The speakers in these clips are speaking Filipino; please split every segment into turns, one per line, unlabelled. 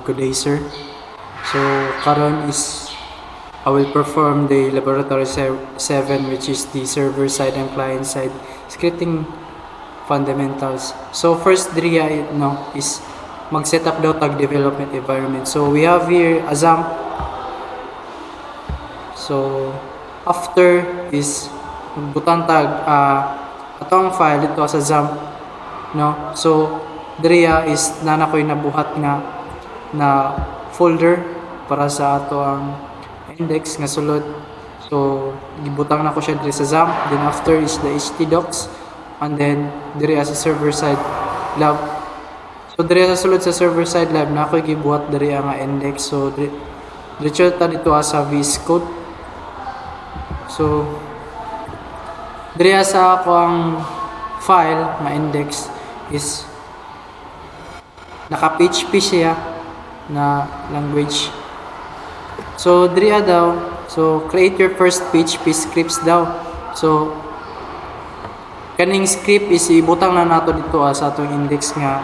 Good day, sir. So, karon is I will perform the laboratory 7, which is the server side and client side scripting fundamentals. So, first DRIA is mag-set up daw tag development environment. So, we have here a XAMPP. So, after is butang tag atong file dito sa XAMPP, no? So, DRIA is nana ko'y nabuhat na folder para sa ato ang index nga sulod. So gibutang na ko siya diri sa XAMPP, then after is the htdocs, and then diri sa server side lab. So diri sa sulod sa server side lab na ako gibuhat diri nga index. So diretso ta dito sa VS Code. So diri sa ako ang file nga index is naka PHP siya na language. So diriya daw, so create your first PHP scripts daw. So kaning script is ibutang na nato dito sa atong index nga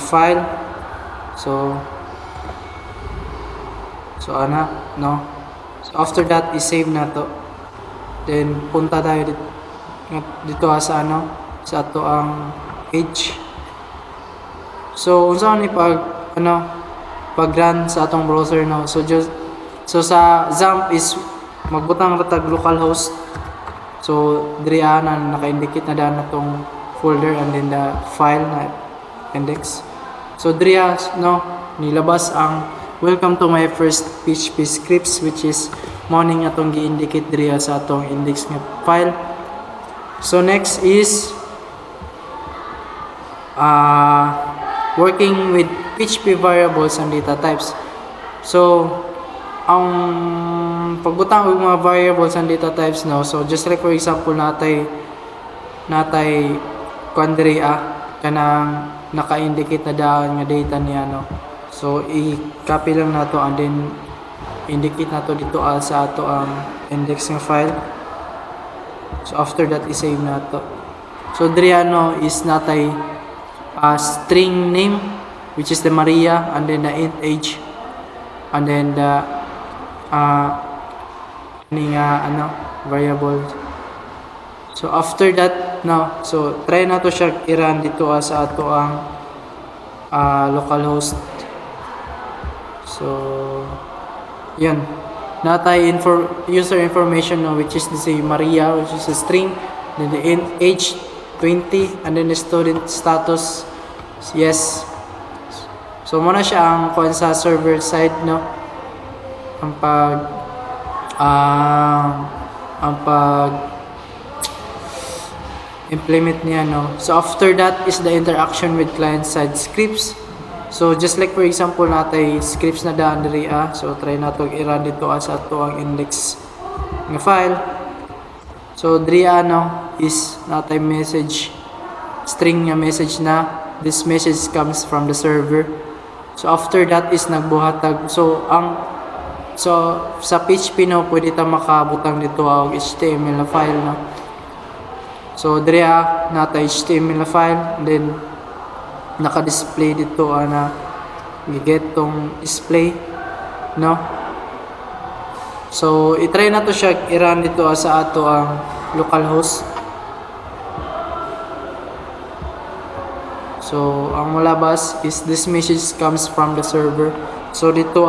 file. So ana, no. So after that is save nato. Then punta tayo dito sa sa ato ang page. So unsa ni pag-run sa atong browser, no. So sa XAMPP is magbutang ratag localhost. So diri na naka-indicate na daan natong folder and then the file na index. So diri nilabas ang welcome to my first PHP scripts, which is morning atong gi-indicate diri sa atong index nga file. So next is working with PHP variables and data types. So ang pagbutang og mga variables and data types, no. So just like for example natay quandary kanang naka-indicate na daan nga data niya, no. So i-copy lang nato and then indicate nato dito sa ato ang index nga file. So after that i-save nato. So diri is natay string name, which is the Maria, and then the int age, and then the variable. So after that, so try na to siya i-run dito sa ato ang localhost. So yan, natay user information, which is the Maria, which is a string, then the int age 20, and then the student status yes. So muna siya ang kuan sa server side, no. Ang pag implement niya, no. So after that is the interaction with client side scripts. So just like for example natay scripts na daan diri so try nato i-run dito sa ato ang index nga file. So diri is natay message string nga message na this message comes from the server. So after that is nagbuhatag. So sa PHP, no, pwede ta makabutang dito og HTML na file, no. So diri natay HTML na file, and then naka-display dito na gi-get tong display, no. So i-try na to siya i-run dito sa ato ang localhost. So ang malabas is this message comes from the server. So dito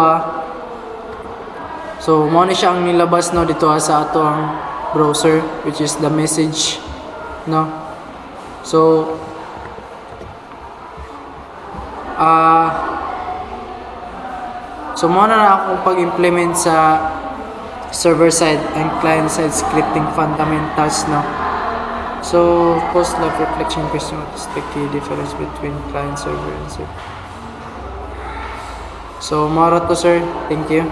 so mo na siya ang nilabas, no, dito sa ato ang browser, which is the message, no. So so mo na akong pag-implement sa server side and client side scripting fundamentals, no. So post log reflection question, what is the key difference between client server and server? So mara to, sir. Thank you.